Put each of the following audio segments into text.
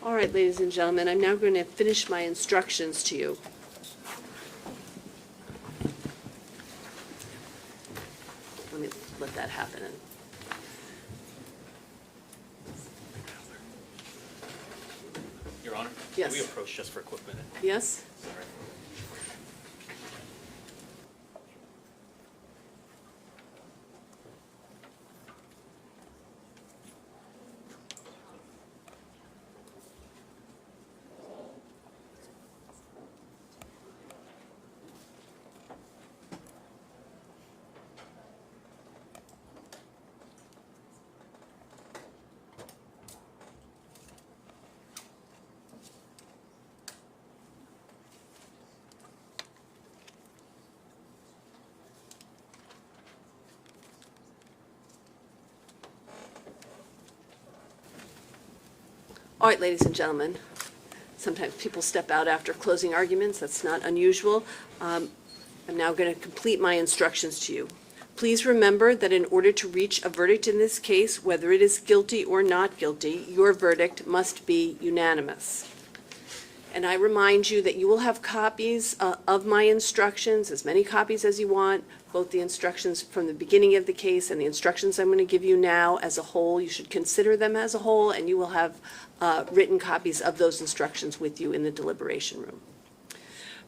All right, ladies and gentlemen, I'm now going to finish my instructions to you. Let me let that happen. Your Honor? Yes. Can we approach just for a quick minute? Yes? Sorry. All right, ladies and gentlemen, sometimes people step out after closing arguments. That's not unusual. I'm now going to complete my instructions to you. Please remember that in order to reach a verdict in this case, whether it is guilty or not guilty, your verdict must be unanimous. And I remind you that you will have copies of my instructions, as many copies as you want, both the instructions from the beginning of the case and the instructions I'm going to give you now as a whole. You should consider them as a whole, and you will have written copies of those instructions with you in the deliberation room.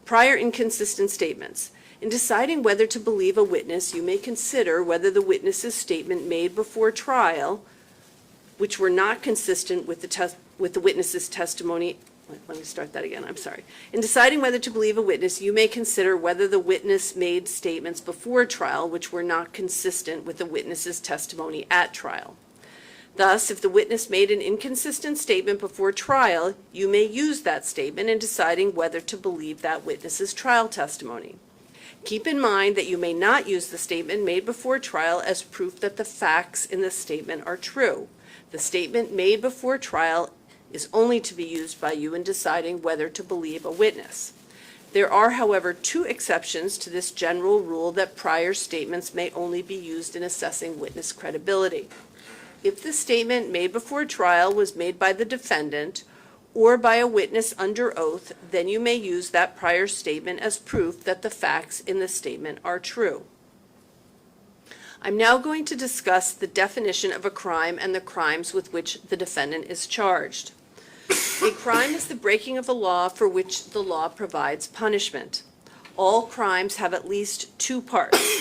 Prior inconsistent statements. In deciding whether to believe a witness, you may consider whether the witness's statement made before trial, which were not consistent with the witness's testimony. Let me start that again, I'm sorry. In deciding whether to believe a witness, you may consider whether the witness made statements before trial which were not consistent with the witness's testimony at trial. Thus, if the witness made an inconsistent statement before trial, you may use that statement in deciding whether to believe that witness's trial testimony. Keep in mind that you may not use the statement made before trial as proof that the facts in the statement are true. The statement made before trial is only to be used by you in deciding whether to believe a witness. There are, however, two exceptions to this general rule that prior statements may only be used in assessing witness credibility. If the statement made before trial was made by the defendant or by a witness under oath, then you may use that prior statement as proof that the facts in the statement are true. I'm now going to discuss the definition of a crime and the crimes with which the defendant is charged. A crime is the breaking of a law for which the law provides punishment. All crimes have at least two parts,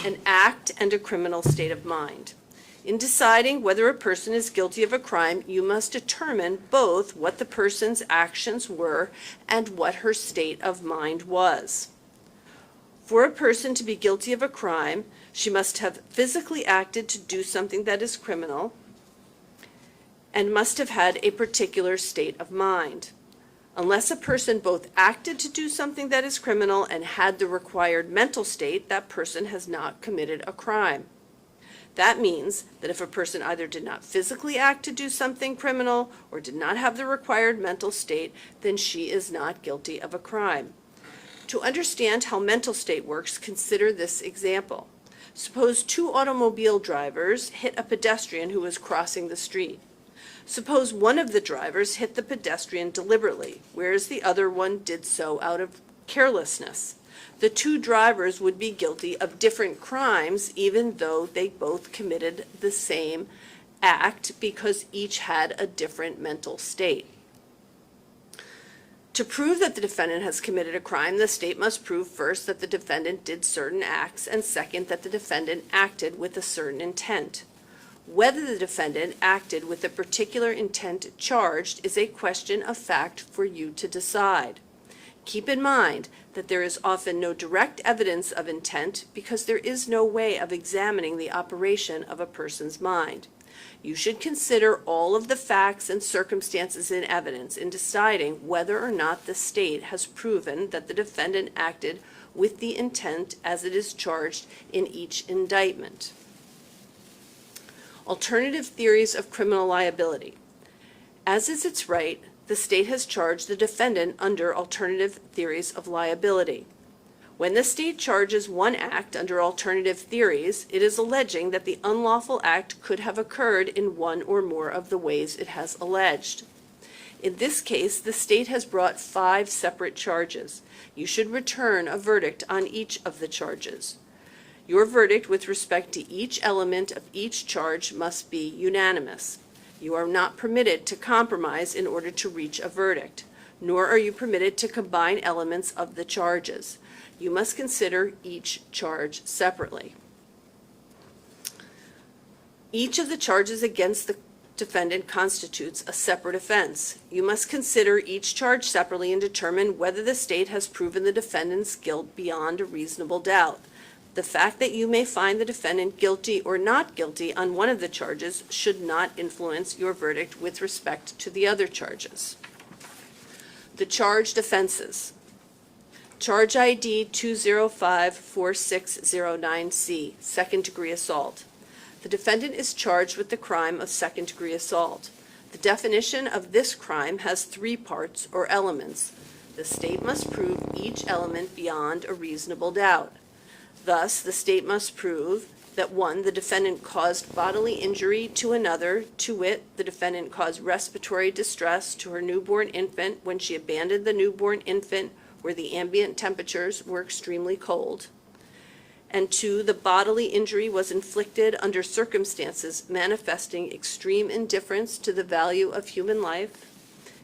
an act and a criminal state of mind. In deciding whether a person is guilty of a crime, you must determine both what the person's actions were and what her state of mind was. For a person to be guilty of a crime, she must have physically acted to do something that is criminal and must have had a particular state of mind. Unless a person both acted to do something that is criminal and had the required mental state, that person has not committed a crime. That means that if a person either did not physically act to do something criminal or did not have the required mental state, then she is not guilty of a crime. To understand how mental state works, consider this example. Suppose two automobile drivers hit a pedestrian who was crossing the street. Suppose one of the drivers hit the pedestrian deliberately, whereas the other one did so out of carelessness. The two drivers would be guilty of different crimes even though they both committed the same act because each had a different mental state. To prove that the defendant has committed a crime, the state must prove first that the defendant did certain acts and second that the defendant acted with a certain intent. Whether the defendant acted with the particular intent charged is a question of fact for you to decide. Keep in mind that there is often no direct evidence of intent because there is no way of examining the operation of a person's mind. You should consider all of the facts and circumstances in evidence in deciding whether or not the state has proven that the defendant acted with the intent as it is charged in each indictment. Alternative theories of criminal liability. As is its right, the state has charged the defendant under alternative theories of liability. When the state charges one act under alternative theories, it is alleging that the unlawful act could have occurred in one or more of the ways it has alleged. In this case, the state has brought 5 separate charges. You should return a verdict on each of the charges. Your verdict with respect to each element of each charge must be unanimous. You are not permitted to compromise in order to reach a verdict, nor are you permitted to combine elements of the charges. You must consider each charge separately. Each of the charges against the defendant constitutes a separate offense. You must consider each charge separately and determine whether the state has proven the defendant's guilt beyond a reasonable doubt. The fact that you may find the defendant guilty or not guilty on one of the charges should not influence your verdict with respect to the other charges. The charged offenses. Charge ID 2054609C, second-degree assault. The defendant is charged with the crime of second-degree assault. The definition of this crime has 3 parts or elements. The state must prove each element beyond a reasonable doubt. Thus, the state must prove that 1, the defendant caused bodily injury to another, to wit, the defendant caused respiratory distress to her newborn infant when she abandoned the newborn infant where the ambient temperatures were extremely cold. And 2, the bodily injury was inflicted under circumstances manifesting extreme indifference to the value of human life.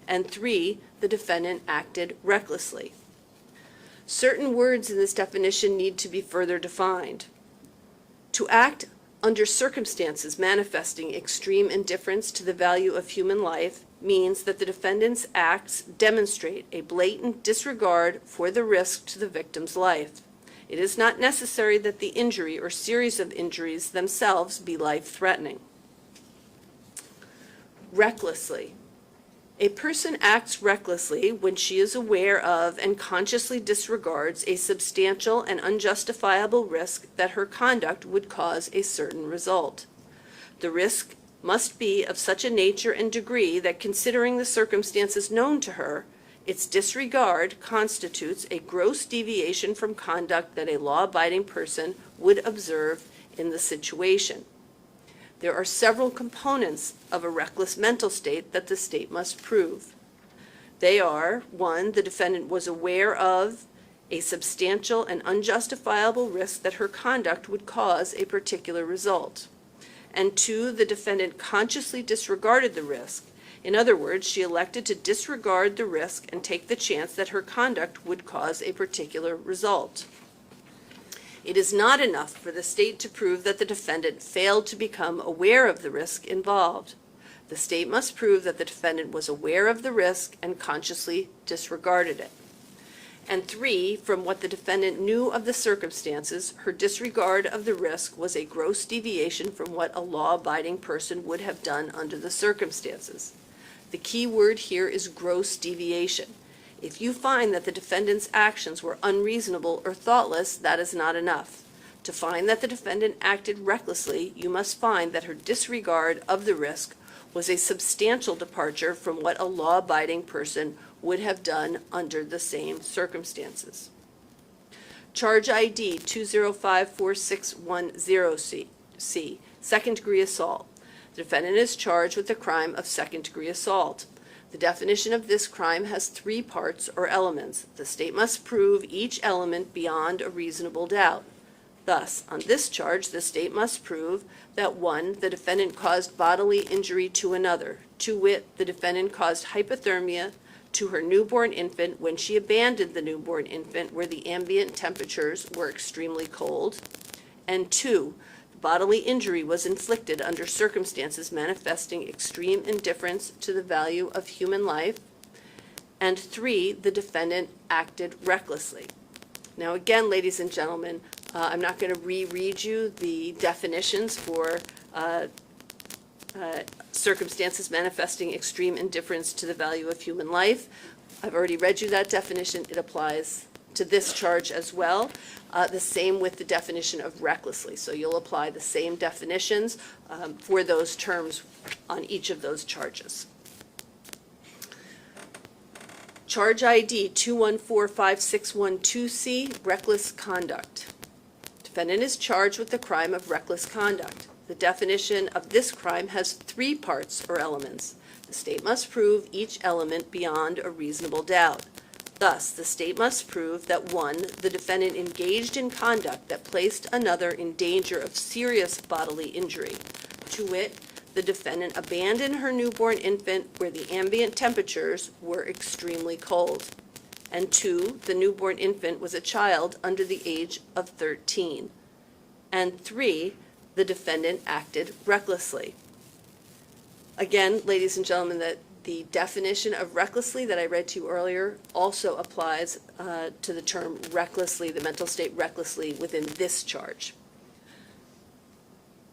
And 3, the defendant acted recklessly. Certain words in this definition need to be further defined. To act under circumstances manifesting extreme indifference to the value of human life means that the defendant's acts demonstrate a blatant disregard for the risk to the victim's life. It is not necessary that the injury or series of injuries themselves be life-threatening. Recklessly. A person acts recklessly when she is aware of and consciously disregards a substantial and unjustifiable risk that her conduct would cause a certain result. The risk must be of such a nature and degree that, considering the circumstances known to her, its disregard constitutes a gross deviation from conduct that a law-abiding person would observe in the situation. There are several components of a reckless mental state that the state must prove. They are: 1, the defendant was aware of a substantial and unjustifiable risk that her conduct would cause a particular result. And 2, the defendant consciously disregarded the risk. In other words, she elected to disregard the risk and take the chance that her conduct would cause a particular result. It is not enough for the state to prove that the defendant failed to become aware of the risk involved. The state must prove that the defendant was aware of the risk and consciously disregarded it. And 3, from what the defendant knew of the circumstances, her disregard of the risk was a gross deviation from what a law-abiding person would have done under the circumstances. The key word here is gross deviation. If you find that the defendant's actions were unreasonable or thoughtless, that is not enough. To find that the defendant acted recklessly, you must find that her disregard of the risk was a substantial departure from what a law-abiding person would have done under the same circumstances. Charge ID 2054610C, second-degree assault. The defendant is charged with the crime of second-degree assault. The definition of this crime has 3 parts or elements. The state must prove each element beyond a reasonable doubt. Thus, on this charge, the state must prove that 1, the defendant caused bodily injury to another, to wit, the defendant caused hypothermia to her newborn infant when she abandoned the newborn infant where the ambient temperatures were extremely cold. And 2, bodily injury was inflicted under circumstances manifesting extreme indifference to the value of human life. And 3, the defendant acted recklessly. Now again, ladies and gentlemen, I'm not going to reread you the definitions for circumstances manifesting extreme indifference to the value of human life. I've already read you that definition. It applies to this charge as well. The same with the definition of recklessly. So you'll apply the same definitions for those terms on each of those charges. Charge ID 2145612C, reckless conduct. Defendant is charged with the crime of reckless conduct. The definition of this crime has 3 parts or elements. The state must prove each element beyond a reasonable doubt. Thus, the state must prove that 1, the defendant engaged in conduct that placed another in danger of serious bodily injury, to wit, the defendant abandoned her newborn infant where the ambient temperatures were extremely cold, and 2, the newborn infant was a child under the age of 13, and 3, the defendant acted recklessly. Again, ladies and gentlemen, that the definition of recklessly that I read to you earlier also applies to the term recklessly, the mental state recklessly within this charge.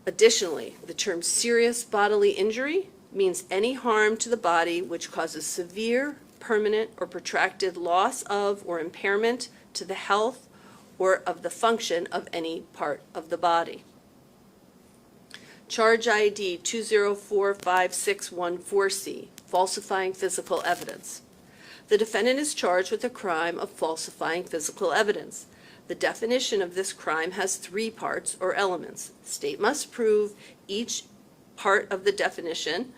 Additionally, the term serious bodily injury means any harm to the body which causes severe, permanent, or protracted loss of or impairment to the health or of the function of any part of the body. Charge ID 2045614C, falsifying physical evidence. The defendant is charged with the crime of falsifying physical evidence. The definition of this crime has 3 parts or elements. The state must prove each part of the definition,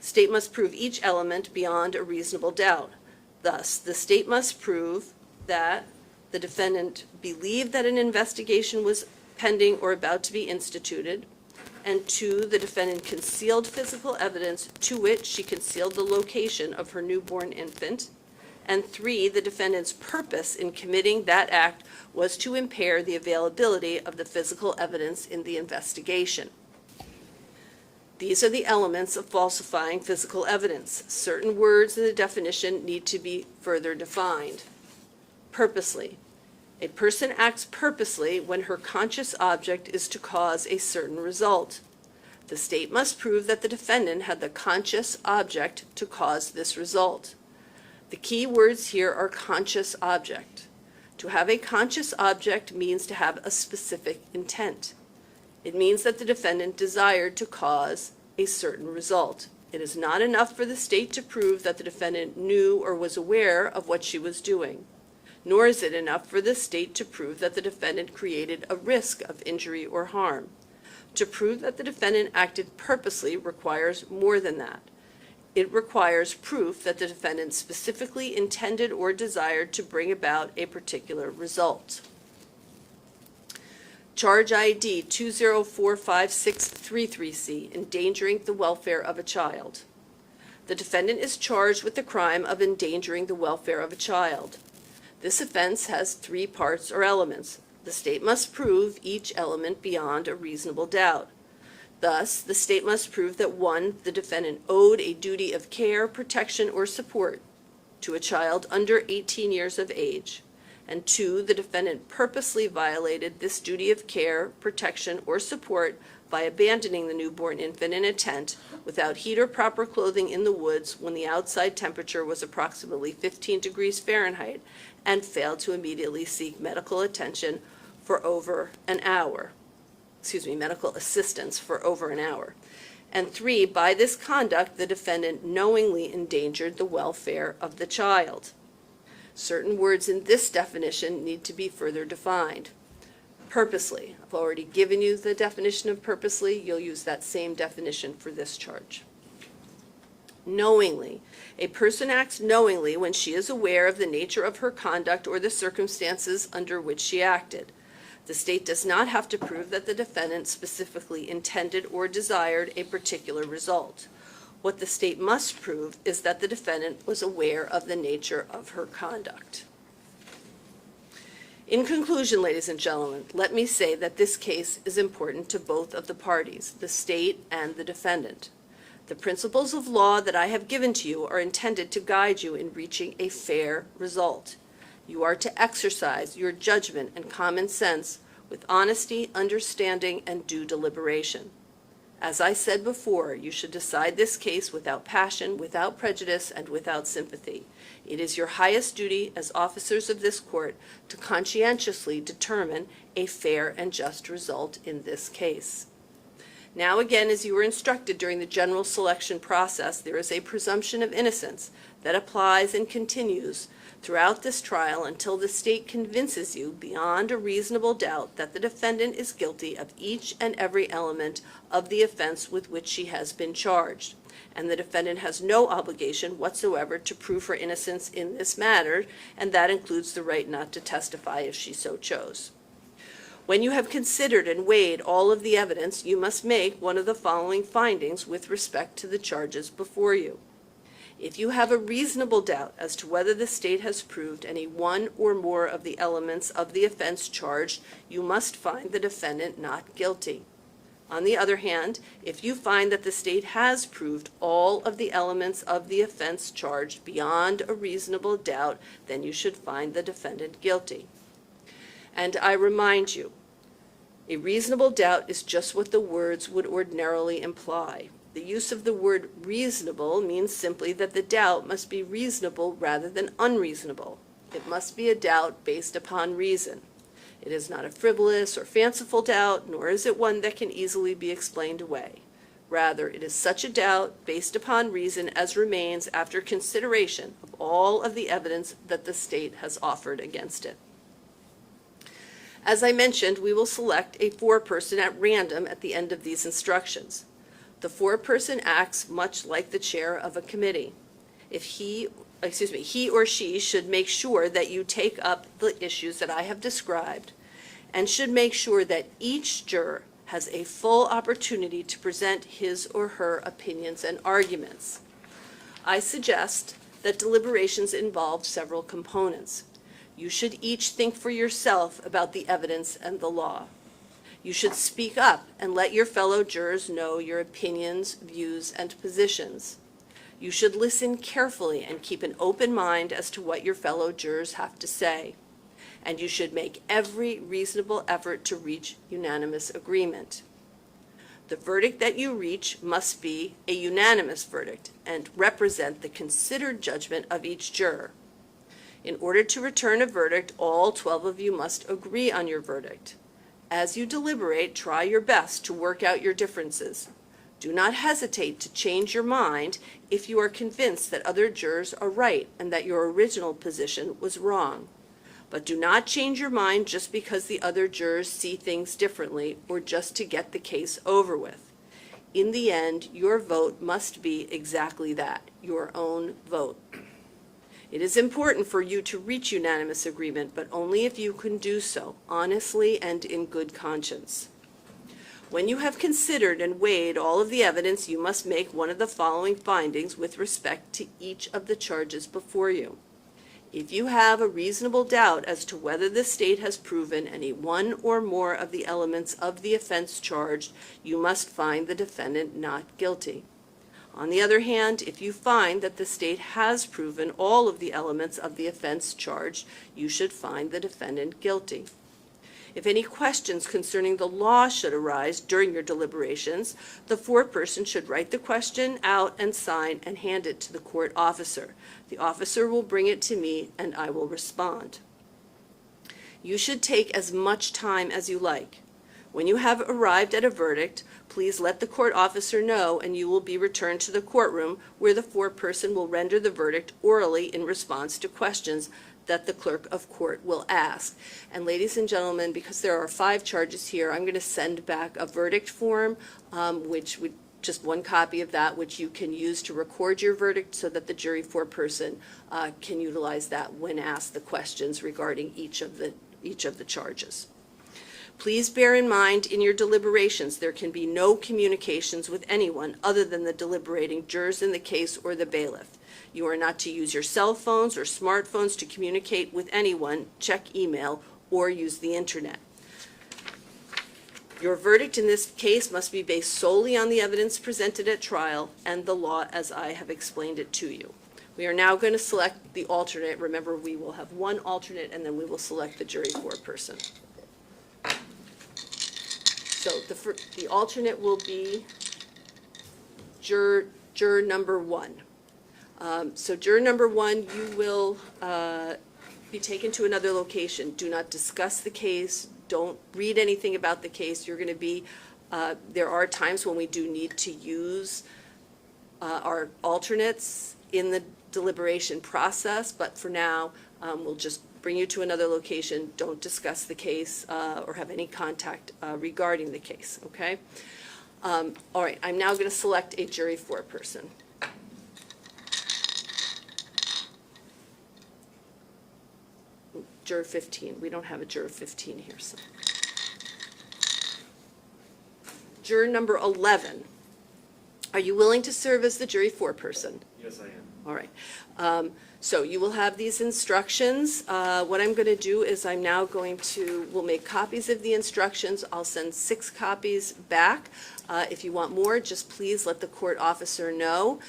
state must prove each element beyond a reasonable doubt. Thus, the state must prove that the defendant believed that an investigation was pending or about to be instituted, and 2, the defendant concealed physical evidence, to which she concealed the location of her newborn infant, and 3, the defendant's purpose in committing that act was to impair the availability of the physical evidence in the investigation. These are the elements of falsifying physical evidence. Certain words in the definition need to be further defined. Purposely. A person acts purposely when her conscious object is to cause a certain result. The state must prove that the defendant had the conscious object to cause this result. The key words here are conscious object. To have a conscious object means to have a specific intent. It means that the defendant desired to cause a certain result. It is not enough for the state to prove that the defendant knew or was aware of what she was doing, nor is it enough for the state to prove that the defendant created a risk of injury or harm. To prove that the defendant acted purposely requires more than that. It requires proof that the defendant specifically intended or desired to bring about a particular result. Charge ID 2045633C, endangering the welfare of a child. The defendant is charged with the crime of endangering the welfare of a child. This offense has 3 parts or elements. The state must prove each element beyond a reasonable doubt. Thus, the state must prove that 1, the defendant owed a duty of care, protection, or support to a child under 18 years of age, and 2, the defendant purposely violated this duty of care, protection, or support by abandoning the newborn infant in a tent without heat or proper clothing in the woods when the outside temperature was approximately 15 degrees Fahrenheit and failed to immediately seek medical attention for over an hour. Medical assistance for over an hour. And 3, by this conduct, the defendant knowingly endangered the welfare of the child. Certain words in this definition need to be further defined. Purposely. I've already given you the definition of purposely. You'll use that same definition for this charge. Knowingly. A person acts knowingly when she is aware of the nature of her conduct or the circumstances under which she acted. The state does not have to prove that the defendant specifically intended or desired a particular result. What the state must prove is that the defendant was aware of the nature of her conduct. In conclusion, ladies and gentlemen, let me say that this case is important to both of the parties, the state and the defendant. The principles of law that I have given to you are intended to guide you in reaching a fair result. You are to exercise your judgment and common sense with honesty, understanding, and due deliberation. As I said before, you should decide this case without passion, without prejudice, and without sympathy. It is your highest duty as officers of this court to conscientiously determine a fair and just result in this case. Now again, as you were instructed during the general selection process, there is a presumption of innocence that applies and continues throughout this trial until the state convinces you beyond a reasonable doubt that the defendant is guilty of each and every element of the offense with which she has been charged, and the defendant has no obligation whatsoever to prove her innocence in this matter, and that includes the right not to testify if she so chose. When you have considered and weighed all of the evidence, you must make one of the following findings with respect to the charges before you. If you have a reasonable doubt as to whether the state has proved any one or more of the elements of the offense charged, you must find the defendant not guilty. On the other hand, if you find that the state has proved all of the elements of the offense charged beyond a reasonable doubt, then you should find the defendant guilty. And I remind you, a reasonable doubt is just what the words would ordinarily imply. The use of the word reasonable means simply that the doubt must be reasonable rather than unreasonable. It must be a doubt based upon reason. It is not a frivolous or fanciful doubt, nor is it one that can easily be explained away. Rather, it is such a doubt based upon reason as remains after consideration of all of the evidence that the state has offered against it. As I mentioned, we will select a foreperson at random at the end of these instructions. The foreperson acts much like the chair of a committee. He or she should make sure that you take up the issues that I have described and should make sure that each juror has a full opportunity to present his or her opinions and arguments. I suggest that deliberations involve several components. You should each think for yourself about the evidence and the law. You should speak up and let your fellow jurors know your opinions, views, and positions. You should listen carefully and keep an open mind as to what your fellow jurors have to say. And you should make every reasonable effort to reach unanimous agreement. The verdict that you reach must be a unanimous verdict and represent the considered judgment of each juror. In order to return a verdict, all 12 of you must agree on your verdict. As you deliberate, try your best to work out your differences. Do not hesitate to change your mind if you are convinced that other jurors are right and that your original position was wrong. But do not change your mind just because the other jurors see things differently or just to get the case over with. In the end, your vote must be exactly that, your own vote. It is important for you to reach unanimous agreement, but only if you can do so honestly and in good conscience. When you have considered and weighed all of the evidence, you must make one of the following findings with respect to each of the charges before you. If you have a reasonable doubt as to whether the state has proven any one or more of the elements of the offense charged, you must find the defendant not guilty. On the other hand, if you find that the state has proven all of the elements of the offense charged, you should find the defendant guilty. If any questions concerning the law should arise during your deliberations, the foreperson should write the question out and sign and hand it to the court officer. The officer will bring it to me and I will respond. You should take as much time as you like. When you have arrived at a verdict, please let the court officer know and you will be returned to the courtroom where the foreperson will render the verdict orally in response to questions that the clerk of court will ask. And ladies and gentlemen, because there are 5 charges here, I'm going to send back a verdict form, which would just one copy of that, which you can use to record your verdict so that the jury foreperson can utilize that when asked the questions regarding each of the charges. Please bear in mind in your deliberations there can be no communications with anyone other than the deliberating jurors in the case or the bailiff. You are not to use your cell phones or smartphones to communicate with anyone, check email, or use the internet. Your verdict in this case must be based solely on the evidence presented at trial and the law as I have explained it to you. We are now going to select the alternate. Remember, we will have one alternate and then we will select the jury foreperson. So the alternate will be juror number 1. So juror number 1, you will be taken to another location. Do not discuss the case. Don't read anything about the case. You're going to be There are times when we do need to use our alternates in the deliberation process, but for now, we'll just bring you to another location. Don't discuss the case or have any contact regarding the case, okay? All right, I'm now going to select a jury foreperson. Juror 15. We don't have a juror 15 here, so. Juror number 11. Are you willing to serve as the jury foreperson? Yes, I am. All right. So you will have these instructions. What I'm going to do is I'm now going to, we'll make copies of the instructions. I'll send 6 copies back. If you want more, just please let the court officer know.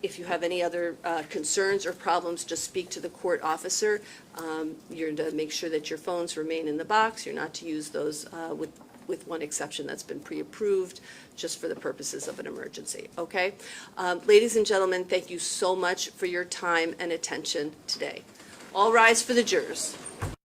If you have any other concerns or problems, just speak to the court officer. You're to make sure that your phones remain in the box. You're not to use those with one exception that's been pre-approved, just for the purposes of an emergency, okay? Ladies and gentlemen, thank you so much for your time and attention today. All rise for the jurors.